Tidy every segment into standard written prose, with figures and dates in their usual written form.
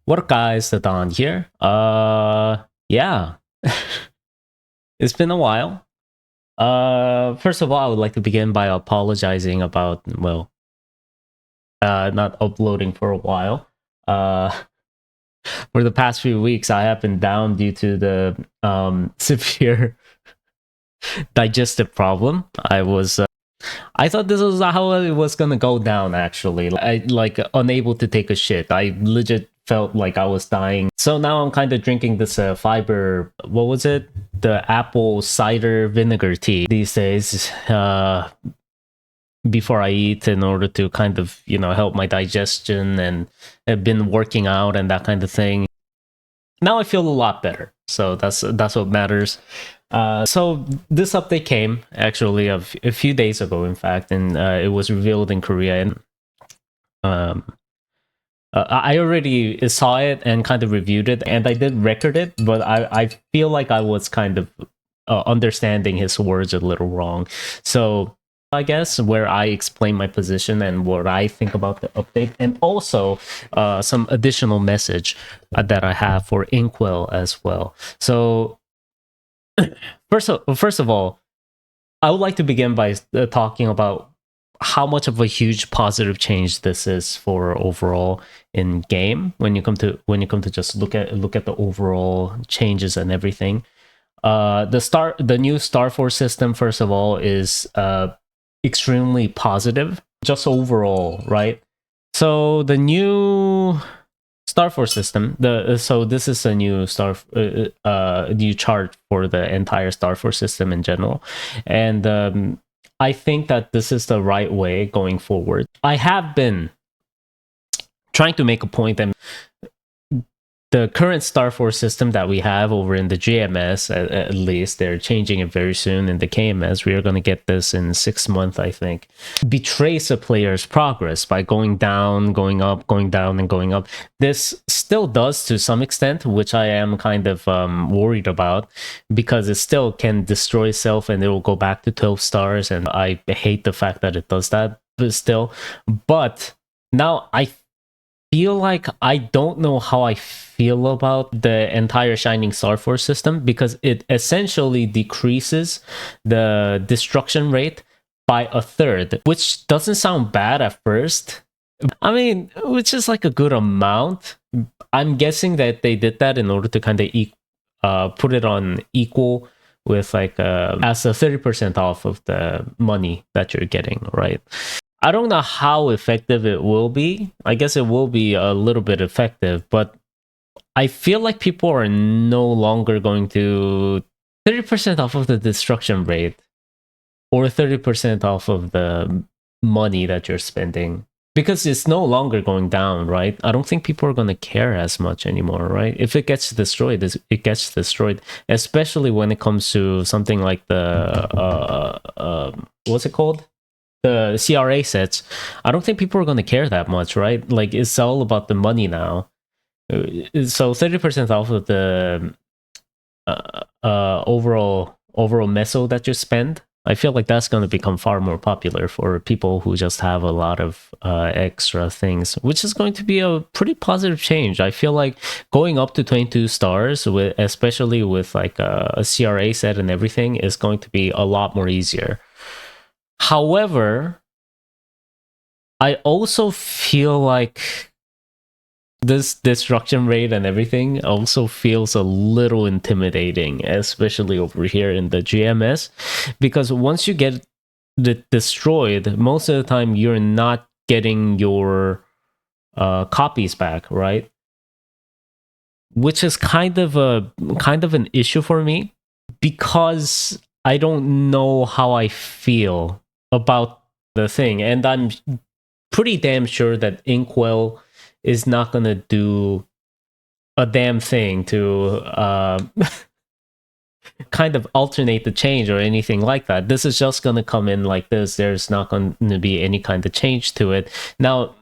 What up, guys? The Don here. Yeah, it's been a while. First of all, I would like to begin by apologizing about not uploading for a while. Uh, for the past few weeks, I have been down due to the severe digestive problem. I thought this was how it was gonna go down. Actually, I like unable to take a shit. I legit felt like I was dying. So now I'm kind of drinking this fiber. What was it? The apple cider vinegar tea these days. Before I eat, in order to kind of help my digestion, and I've been working out and that kind of thing. Now I feel a lot better. So that's what matters. So this update came actually a few days ago, in fact, and it was revealed in Korea. And I already saw it and kind of reviewed it, and I did record it, but I feel like I was kind of understanding his words a little wrong. So I guess where I explain my position and what I think about the update, and also some additional message that I have for Inkwell as well. So first of all, I would like to begin by talking about how much of a huge positive change this is for overall in game when you come to just look at the overall changes and everything. The new Starforce system, first of all, is extremely positive just overall, right? So the new Starforce system, so this is a new new chart for the entire Starforce system in general, and I think that this is the right way going forward. I have been trying to make a point that the current Starforce system that we have over in the GMS, at least, they're changing it very soon. In the KMS, we are going to get this in 6 months, I think. Betrays a player's progress by going down, going up, going down, and going up. This still does to some extent, which I am kind of worried about, because it still can destroy itself and it will go back to 12 stars. And I hate the fact that it does that, but still. But now I feel like I don't know how I feel about the entire Shining Starforce system, because it essentially decreases the destruction rate by 1/3, which doesn't sound bad at first. I mean, which is like a good amount. I'm guessing that they did that in order to kind of put it on equal with like as a 30% off of the money that you're getting, right? I don't know how effective it will be. I guess it will be a little bit effective, but I feel like people are no longer going to 30% off of the destruction rate or 30% off of the money that you're spending, because it's no longer going down, right? I don't think people are going to care as much anymore, right? If it gets destroyed, it gets destroyed, especially when it comes to something like the what's it called? The CRA sets. I don't think people are going to care that much, right? Like, it's all about the money now. So 30% off of the overall meso that you spend, I feel like that's going to become far more popular for people who just have a lot of extra things, which is going to be a pretty positive change. I feel like going up to 22 stars, especially with like a CRA set and everything, is going to be a lot more easier. However, I also feel like this destruction rate and everything also feels a little intimidating, especially over here in the GMS, because once you get destroyed, most of the time you're not getting your copies back, right? Which is kind of an issue for me, because I don't know how I feel about the thing, and I'm pretty damn sure that Inkwell is not gonna do a damn thing to kind of alternate the change or anything like that. This is just gonna come in like this. There's not gonna be any kind of change to it. Now,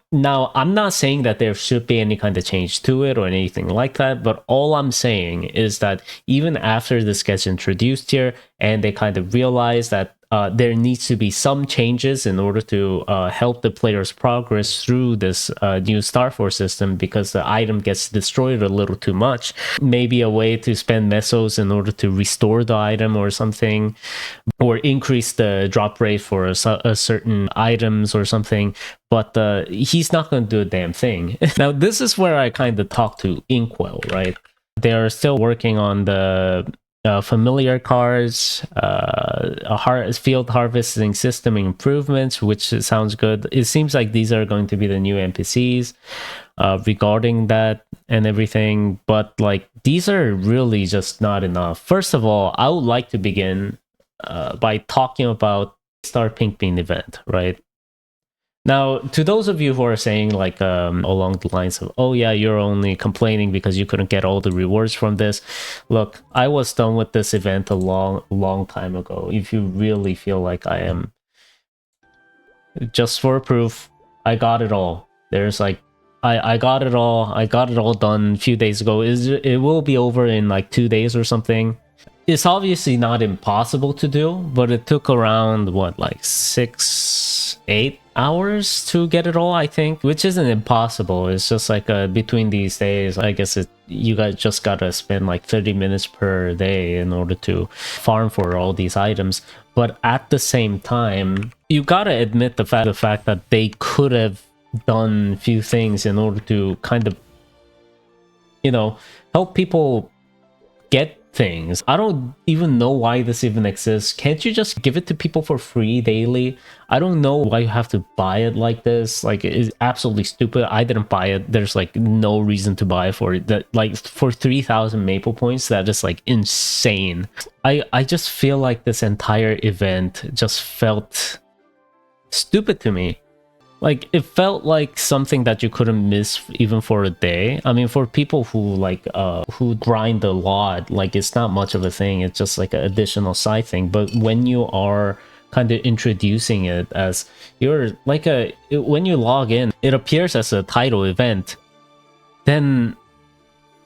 I'm not saying that there should be any kind of change to it or anything like that, but all I'm saying is that even after this gets introduced here and they kind of realize that there needs to be some changes in order to help the players progress through this new Starforce system, because the item gets destroyed a little too much. Maybe a way to spend mesos in order to restore the item or something, or increase the drop rate for a certain items or something. But he's not going to do a damn thing. Now, this is where I kind of talk to Inkwell, right? They're still working on the familiar cards, field harvesting system improvements, which sounds good. It seems like these are going to be the new NPCs regarding that and everything. But like, these are really just not enough. First of all, I would like to begin by talking about Star Pink Bean event, right? Now, to those of you who are saying like along the lines of, oh yeah, you're only complaining because you couldn't get all the rewards from this. Look, I was done with this event a long time ago. If you really feel like I am, just for proof, I got it all. There's like, I got it all. I got it all done a few days ago. It will be over in like 2 days or something. It's obviously not impossible to do, but it took around what, like 6-8 hours to get it all, I think, which isn't impossible. It's just like between these days, I guess you guys just gotta spend like 30 minutes per day in order to farm for all these items. But at the same time, you gotta admit the fact that they could have done a few things in order to kind of, you know, help people get things. I don't even know why this even exists. Can't you just give it to people for free daily? I don't know why you have to buy it like this. Like, it's absolutely stupid. I didn't buy it. There's like no reason to buy for it. That, like, for 3,000 maple points, that is like insane. I just feel like this entire event just felt stupid to me. Like, it felt like something that you couldn't miss even for a day. I mean, for people who like who grind a lot, like, it's not much of a thing. It's just like an additional side thing. But when you are kind of introducing it as you're like when you log in, it appears as a title event, then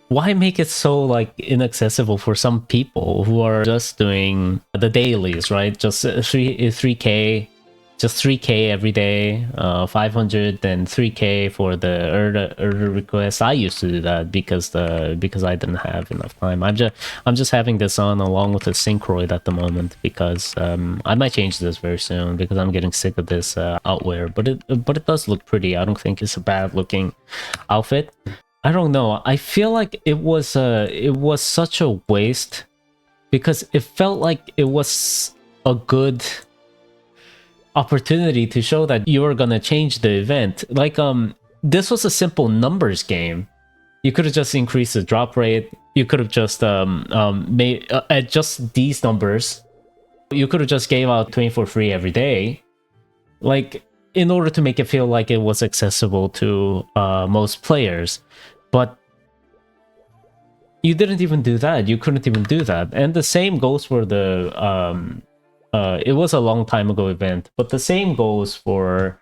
why make it so like inaccessible for some people who are just doing the dailies, right? Just 3k. Just 3k every day, 500, then 3k for the early request. I used to do that because I didn't have enough time. I'm just having this on along with the Syncroid at the moment, because I might change this very soon because I'm getting sick of this outwear. But it does look pretty. I don't think it's a bad looking outfit. I don't know. I feel like it was such a waste, because it felt like it was a good opportunity to show that you're gonna change the event. Like, this was a simple numbers game. You could have just increased the drop rate. You could have just made adjust these numbers. You could have just gave out 20 for free every day, like, in order to make it feel like it was accessible to most players. But you didn't even do that. You couldn't even do that. And the same goes for the it was a long time ago event, but the same goes for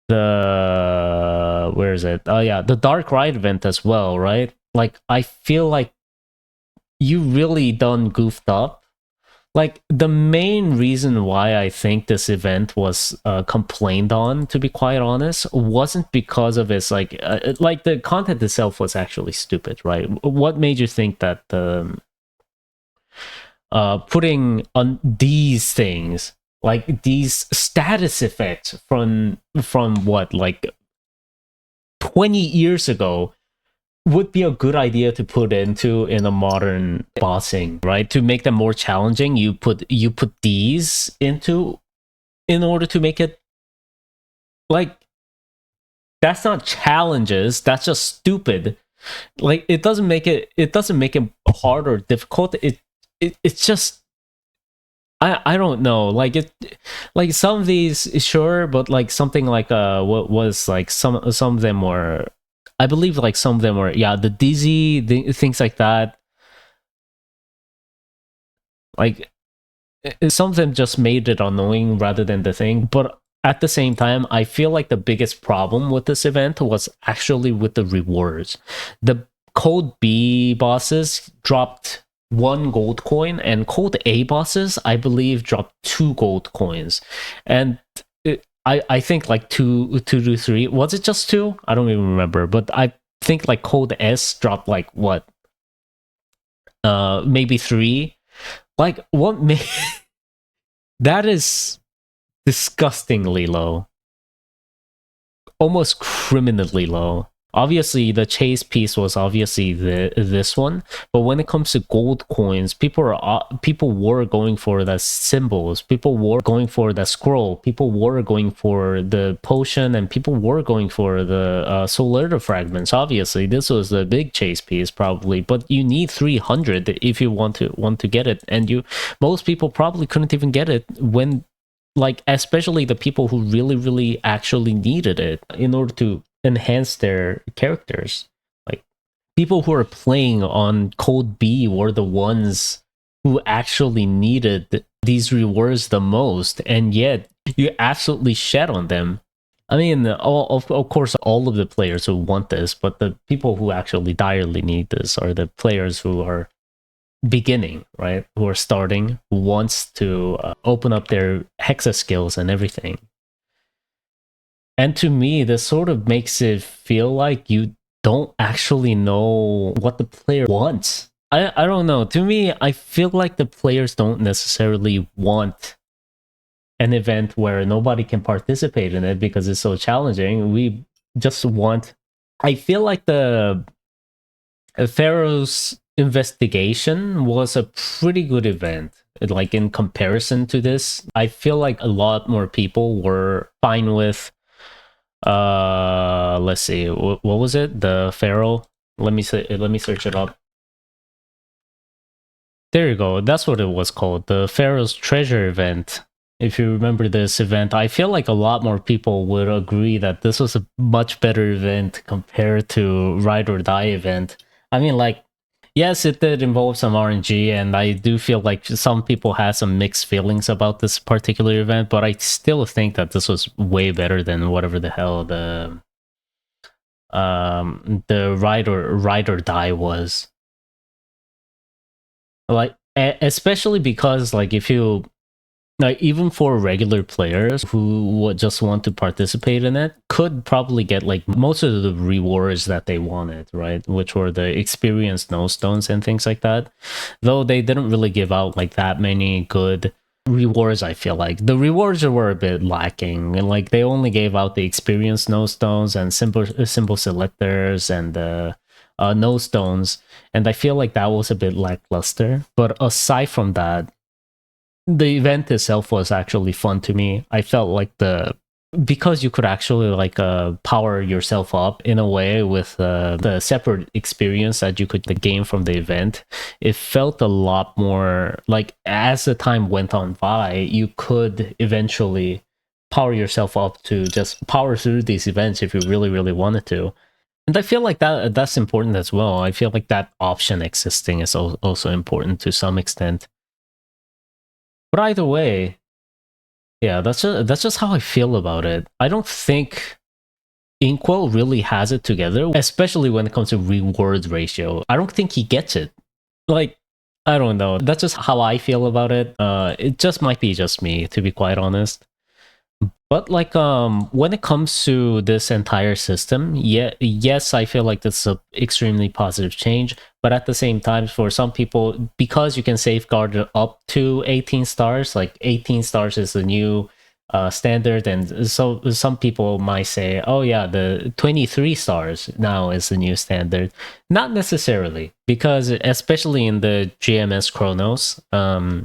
the, where is it? Oh yeah, the Dark Ride event as well, right? Like, I feel like you really done goofed up. Like, the main reason why I think this event was complained on, to be quite honest, wasn't because of its like the content itself was actually stupid, right? What made you think that the putting on these things, like these status effects from what, like 20 years ago, would be a good idea to put in a modern bossing, right? To make them more challenging, you put these into, in order to make it like, that's not challenges, that's just stupid. Like, it doesn't make it hard or difficult. It's just, I don't know, like, like some of these, sure, but like something like what was like some of them were, I believe, like some of them were, yeah, the dizzy things like that. Like, some of them just made it annoying rather than the thing. But at the same time, I feel like the biggest problem with this event was actually with the rewards. The Code B bosses dropped 1 gold coin, and code A bosses, I believe, drop 2 gold coins. And I think like two to three. Was it just 2? I don't even remember. But I think like code S dropped like what? Maybe 3. Like what? That is disgustingly low, almost criminally low. Obviously, the chase piece was obviously this one, but when it comes to gold coins, people were going for the symbols, people were going for the scroll, people were going for the potion, and people were going for the solar fragments. Obviously, this was the big chase piece probably, but you need 300 if you want to get it, and most people probably couldn't even get it when, like, especially the people who really actually needed it in order to enhance their characters. Like, people who are playing on code B were the ones who actually needed these rewards the most, and yet you absolutely shed on them. I mean, of course, all of the players who want this, but the people who actually direly need this are the players who are beginning, right? Who are starting, who wants to open up their hexa skills and everything. And to me, this sort of makes it feel like you don't actually know what the player wants. I don't know. To me, I feel like the players don't necessarily want an event where nobody can participate in it because it's so challenging. We just want... I feel like the Pharaoh's investigation was a pretty good event. Like, in comparison to this, I feel like a lot more people were fine with let's see, what was it? The Pharaoh? Let me search it up. There you go. That's what it was called, the Pharaoh's Treasure event. If you remember this event, I feel like a lot more people would agree that this was a much better event compared to Ride or Die event. I mean, like, yes, it did involve some RNG, and I do feel like some people had some mixed feelings about this particular event, but I still think that this was way better than whatever the hell the Ride or Die was. Like, especially because, like, if you... Like, even for regular players who would just want to participate in it, could probably get like most of the rewards that they wanted, right? Which were the experience snowstones and things like that. Though they didn't really give out like that many good rewards, I feel like. The rewards were a bit lacking. And like, they only gave out the experience snowstones and symbol selectors and no stones. And I feel like that was a bit lackluster. But aside from that, the event itself was actually fun to me. I felt like because you could actually like power yourself up in a way with the separate experience that you could gain from the event, it felt a lot more like, as the time went on by, you could eventually power yourself up to just power through these events if you really wanted to. And I feel like that's important as well. I feel like that option existing is also important to some extent. But either way, yeah, that's just how I feel about it. I don't think Inkwell really has it together, especially when it comes to reward ratio. I don't think he gets it. Like, I don't know. That's just how I feel about it. It just might be just me, to be quite honest. But like, when it comes to this entire system, yes, I feel like this is an extremely positive change. But at the same time, for some people, because you can safeguard it up to 18 stars, like 18 stars is the new standard, and so some people might say, oh yeah, the 23 stars now is the new standard. Not necessarily, because especially in the KMS Chronos,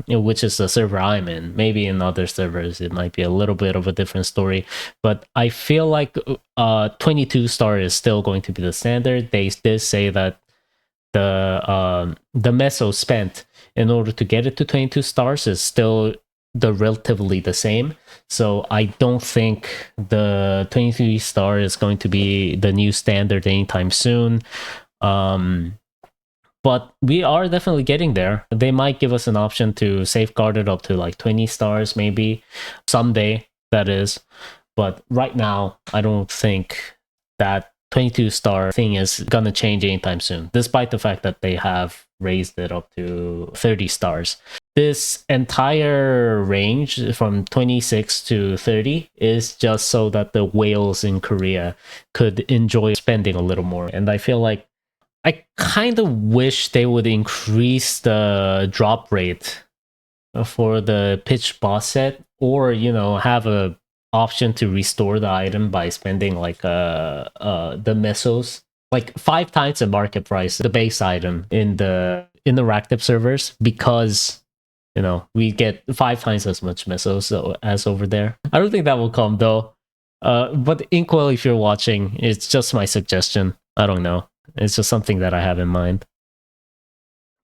which is the server I'm in, maybe in other servers it might be a little bit of a different story, but I feel like 22 star is still going to be the standard. They did say that the meso spent in order to get it to 22 stars is still relatively the same. So I don't think the 23 star is going to be the new standard anytime soon. But we are definitely getting there. They might give us an option to safeguard it up to like 20 stars maybe someday, that is. But right now, I don't think that 22 star thing is gonna change anytime soon, despite the fact that they have raised it up to 30 stars. This entire range from 26 to 30 is just so that the whales in Korea could enjoy spending a little more. And I feel like I kind of wish they would increase the drop rate for the pitch boss set, or have a option to restore the item by spending like the mesos, like 5 times the market price, the base item in the interactive servers, because we get 5 times as much mesos as over there. I don't think that will come though. But Inkwell, if you're watching, it's just my suggestion. I don't know. It's just something that I have in mind.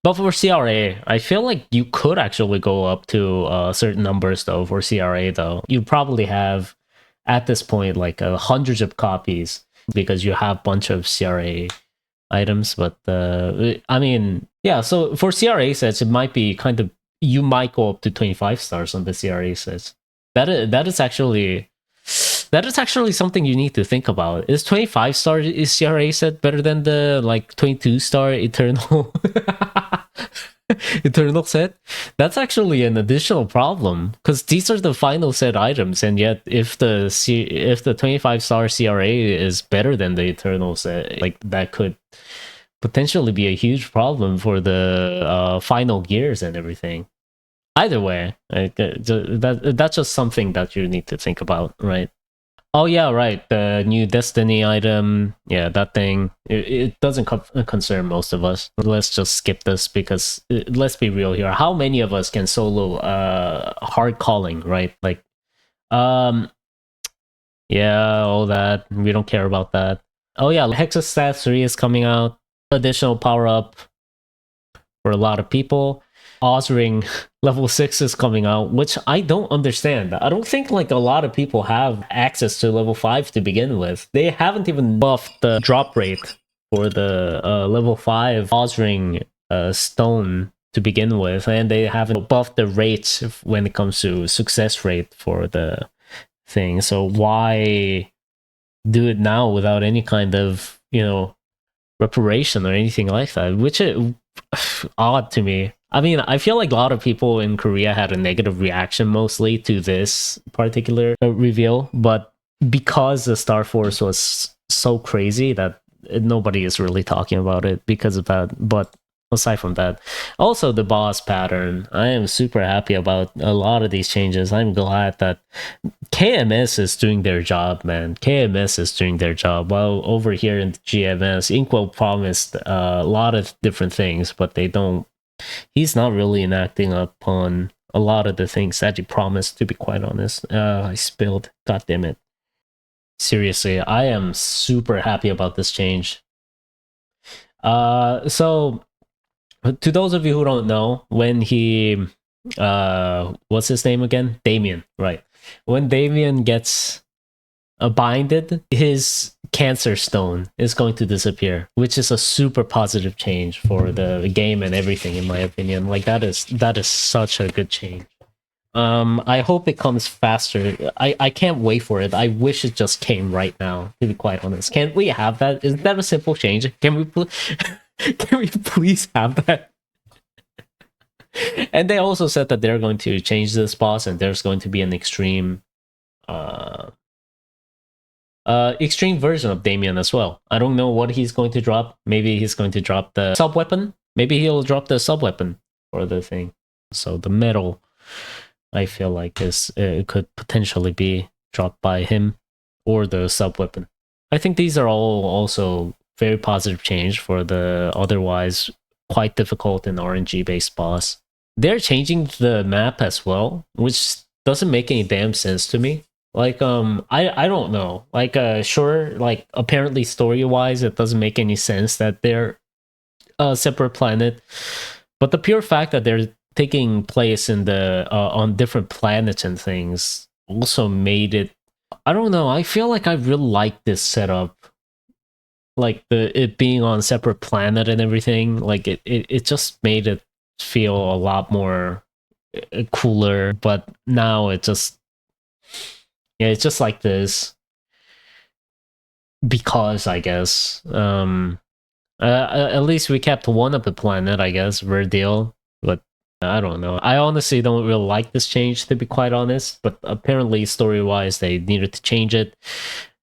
But for CRA, I feel like you could actually go up to certain numbers though. For CRA though, you probably have at this point like hundreds of copies because you have a bunch of CRA items. But I mean, yeah. So for CRA sets, it might be kind of, you might go up to 25 stars on the CRA sets. That is actually something you need to think about. Is 25 star is CRA set better than the like 22-star Eternal Eternal set? That's actually an additional problem, because these are the final set items, and yet if the 25-star CRA is better than the Eternal set, like that could potentially be a huge problem for the final gears and everything. Either way, that's just something that you need to think about, right? Oh yeah, right. The new Destiny item, yeah, that thing. It doesn't concern most of us. Let's just skip this, because let's be real here. How many of us can solo hard calling, right? Like, yeah, all that. We don't care about that. Oh yeah, Hexastat 3 is coming out. Additional power up for a lot of people. Ozring level 6 is coming out, which I don't understand. I don't think like a lot of people have access to level 5 to begin with. They haven't even buffed the drop rate for the level 5 Ozring stone to begin with, and they haven't buffed the rates when it comes to success rate for the thing. So why do it now without any kind of reparation or anything like that? Which is odd to me. I mean, I feel like a lot of people in Korea had a negative reaction mostly to this particular reveal, but because the Starforce was so crazy that nobody is really talking about it because of that. But aside from that, also the boss pattern, I am super happy about a lot of these changes. I'm glad that KMS is doing their job, man. KMS is doing their job. While over here in GMS, Inkwell promised a lot of different things, but they don't. He's not really enacting upon a lot of the things that he promised, to be quite honest. I spilled. God damn it. Seriously, I am super happy about this change. So to those of you who don't know, when he what's his name again? Damien, right? When Damien gets binded, his cancer stone is going to disappear, which is a super positive change for the game and everything, in my opinion. Like that is such a good change. I hope it comes faster. I can't wait for it. I wish it just came right now, to be quite honest. Can't we have that? Is that a simple change? Can we can we please have that? And they also said that they're going to change this boss, and there's going to be an extreme extreme version of Damien as well. I don't know what he's going to drop. Maybe he's going to drop the sub weapon. Maybe he'll drop the sub weapon for the thing. So the metal, I feel like is could potentially be dropped by him, or the sub weapon. I think these are all also very positive change for the otherwise quite difficult and RNG based boss. They're changing the map as well, which doesn't make any damn sense to me. Like I don't know. Like sure, like apparently story-wise it doesn't make any sense that they're a separate planet. But the pure fact that they're taking place in the on different planets and things also made it, I don't know, I feel like I really like this setup. Like it being on separate planet and everything, like it just made it feel a lot more cooler. But now it just, yeah, it's just like this because I guess At least we kept one of the planet, I guess, Verdeal. But I don't know. I honestly don't really like this change, to be quite honest. But apparently, story-wise, they needed to change it,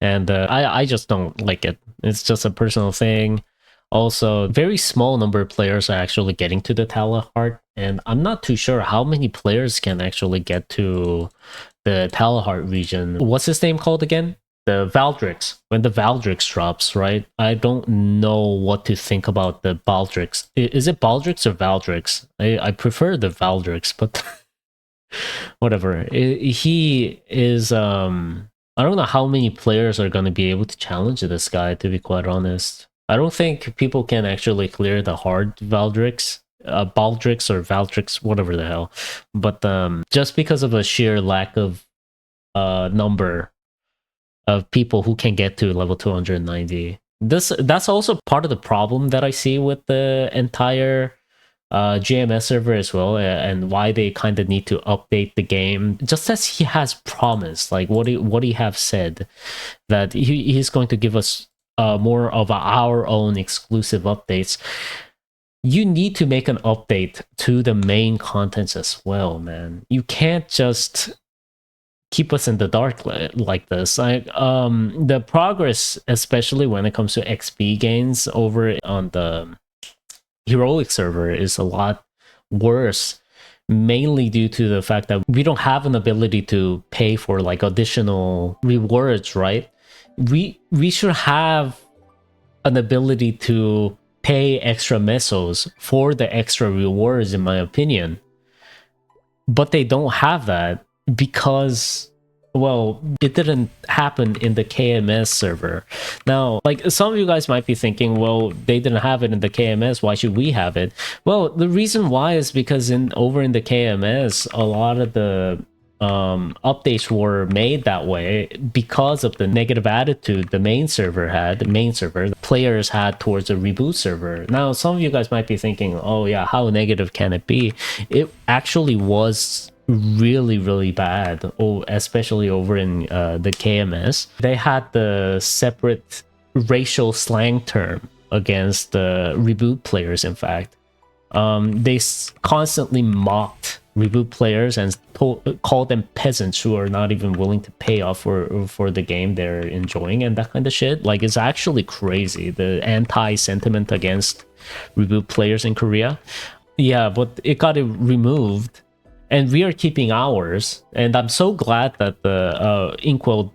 and I just don't like it. It's just a personal thing. Also, very small number of players are actually getting to the Talahart, and I'm not too sure how many players can actually get to the Talahart region. What's his name called again? The Valdrix. When the Valdrix drops, right? I don't know what to think about the Baldrix. Is it Baldrix or Valdrix? I prefer the Valdrix, but whatever. He is I don't know how many players are going to be able to challenge this guy, to be quite honest. I don't think people can actually clear the hard Valdrix, Baldrix or Valdrix, whatever the hell. But just because of a sheer lack of number of people who can get to level 290. That's also part of the problem that I see with the entire GMS server as well, and why they kind of need to update the game, just as he has promised, like what he have said, that he's going to give us more of our own exclusive updates. You need to make an update to the main contents as well, man. You can't just keep us in the dark like this. The progress, especially when it comes to XP gains over on the heroic server, is a lot worse, mainly due to the fact that we don't have an ability to pay for like additional rewards, right? We should have an ability to pay extra mesos for the extra rewards, in my opinion. But they don't have that because, well, it didn't happen in the KMS server. Now, like, some of you guys might be thinking, well, they didn't have it in the KMS, why should we have it? Well, the reason why is because over in the KMS, a lot of the updates were made that way because of the negative attitude the main server the players had towards the reboot server. Now, some of you guys might be thinking, oh yeah, how negative can it be? It actually was really, really bad, especially over in the KMS. They had the separate racial slang term against the reboot players. In fact, they constantly mocked reboot players and called them peasants who are not even willing to pay off for the game they're enjoying, and that kind of shit. Like, it's actually crazy, the anti-sentiment against reboot players in Korea. Yeah, but it got removed, and we are keeping ours, and I'm so glad that the Inkwell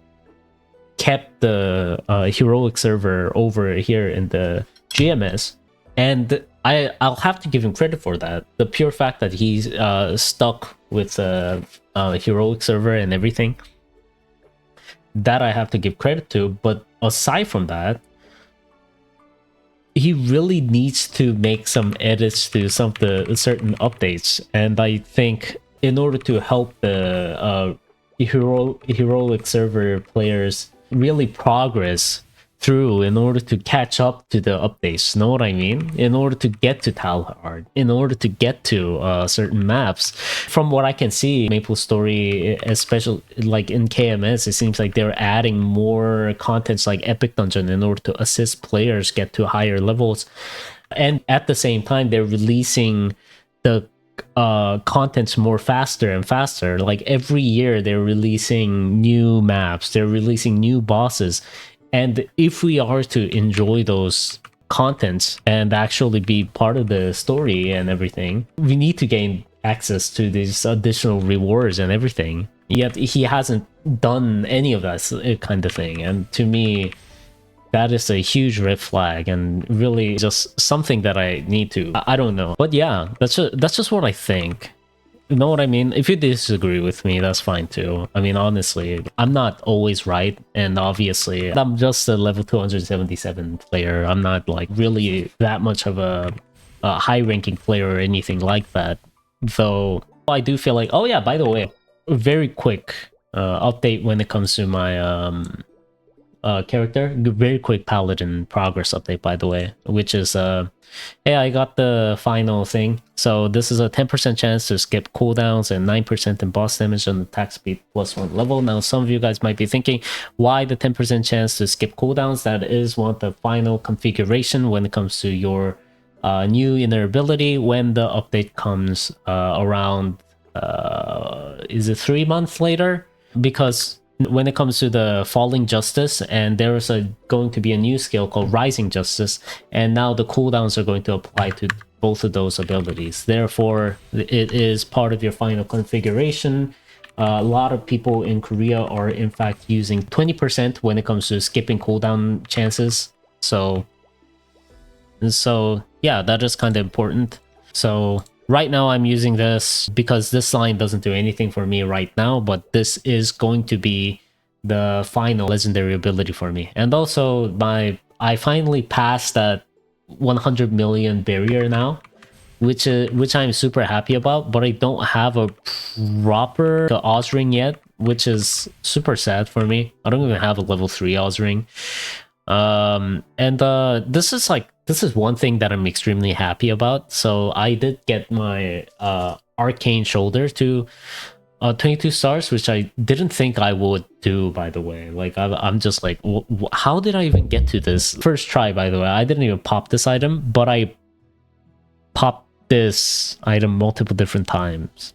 kept the heroic server over here in the GMS, and I'll have to give him credit for that. The pure fact that he's stuck with the heroic server and everything, that I have to give credit to. But aside from that, he really needs to make some edits to some of the certain updates, and I think in order to help the heroic server players really progress through, in order to catch up to the updates, know what I mean? In order to get to Talhard, in order to get to certain maps. From what I can see, Maple Story, especially like in KMS, it seems like they're adding more contents like Epic Dungeon in order to assist players get to higher levels. And at the same time, they're releasing the contents more faster and faster. Like, every year they're releasing new maps, they're releasing new bosses. And if we are to enjoy those contents and actually be part of the story and everything, we need to gain access to these additional rewards and everything. Yet he hasn't done any of that kind of thing. And to me, that is a huge red flag, and really just something that I need to, I don't know. But yeah, that's just what I think. You know what I mean? If you disagree with me, that's fine too. I mean, honestly, I'm not always right, and obviously, I'm just a level 277 player. I'm not like really that much of a high-ranking player or anything like that. Though I do feel like, oh yeah, by the way, a very quick update when it comes to my character. Very quick paladin progress update, by the way, which is hey, I got the final thing. So this is a 10% chance to skip cooldowns and 9% in boss damage on attack speed +1 level. Now, some of you guys might be thinking, why the 10% chance to skip cooldowns? That is one of the final configuration when it comes to your new inner ability when the update comes around, is it 3 months later? Because when it comes to the Falling Justice, and there is going to be a new skill called Rising Justice, and now the cooldowns are going to apply to both of those abilities. Therefore, it is part of your final configuration. A lot of people in Korea are in fact using 20% when it comes to skipping cooldown chances. So yeah, that is kind of important. So right now I'm using this because this line doesn't do anything for me right now, but this is going to be the final legendary ability for me. And also I finally passed that 100 million barrier now, which I'm super happy about, but I don't have a proper Oz ring yet, which is super sad for me. I don't even have a level 3 Oz ring. This is one thing that I'm extremely happy about. So I did get my arcane shoulder to 22 stars, which I didn't think I would do, by the way. Like I'm just like, how did I even get to this? First try, by the way. I didn't even pop this item, but I popped this item multiple different times.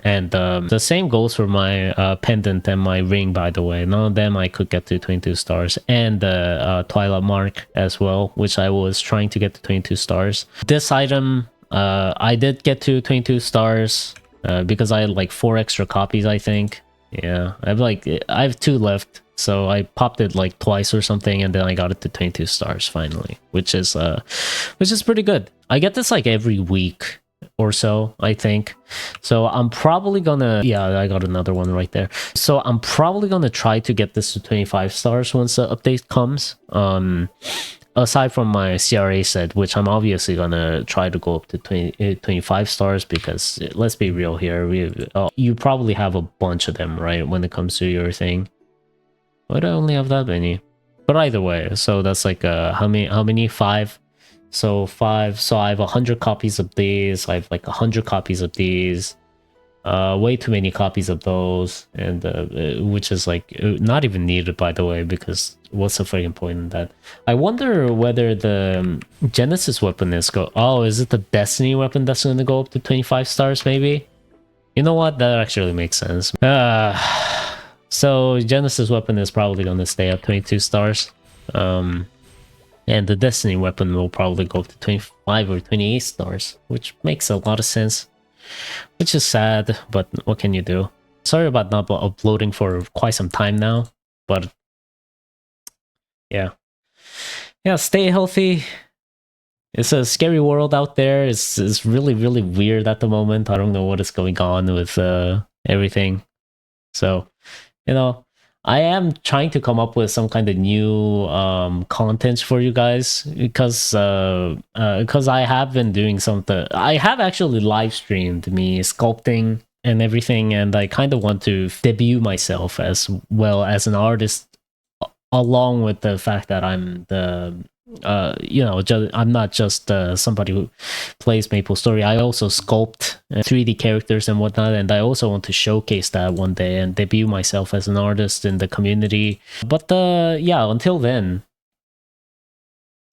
And the same goes for my pendant and my ring, by the way. None of them I could get to 22 stars. And the Twilight Mark as well, which I was trying to get to 22 stars. This item, I did get to 22 stars because I had like 4 extra copies, I think. Yeah, I have 2 left. So I popped it like twice or something, and then I got it to 22 stars finally, which is pretty good. I get this like every week or so, I think. So I'm probably gonna, yeah, I got another one right there. So I'm probably gonna try to get this to 25 stars once the update comes. Aside from my CRA set, which I'm obviously gonna try to go up to 25 stars, because let's be real here, you probably have a bunch of them, right, when it comes to your thing. Why do I only have that many? But either way, so that's like how many? 5. So 5. So I have 100 copies of these. I have like 100 copies of these. Way too many copies of those, and which is like not even needed, by the way, because what's the freaking point in that? I wonder whether the Genesis weapon is is it the Destiny weapon that's going to go up to 25 stars? Maybe. You know what? That actually makes sense. So Genesis weapon is probably going to stay at 22 stars. And the Destiny weapon will probably go up to 25 or 28 stars, which makes a lot of sense. Which is sad, but what can you do? Sorry about not uploading for quite some time now, but yeah. Yeah, stay healthy. It's a scary world out there. It's really, really weird at the moment. I don't know what is going on with everything. So, you know, I am trying to come up with some kind of new content for you guys, because I have been doing something. I have actually live streamed me sculpting and everything, and I kind of want to debut myself as well as an artist, along with the fact that I'm the I'm not just somebody who plays MapleStory. I also sculpt 3D characters and whatnot, and I also want to showcase that one day and debut myself as an artist in the community. But yeah, until then,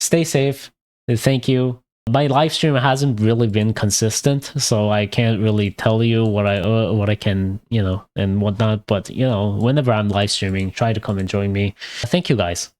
stay safe. Thank you. My live stream hasn't really been consistent, so I can't really tell you what I can, and whatnot. But whenever I'm live streaming, try to come and join me. Thank you guys.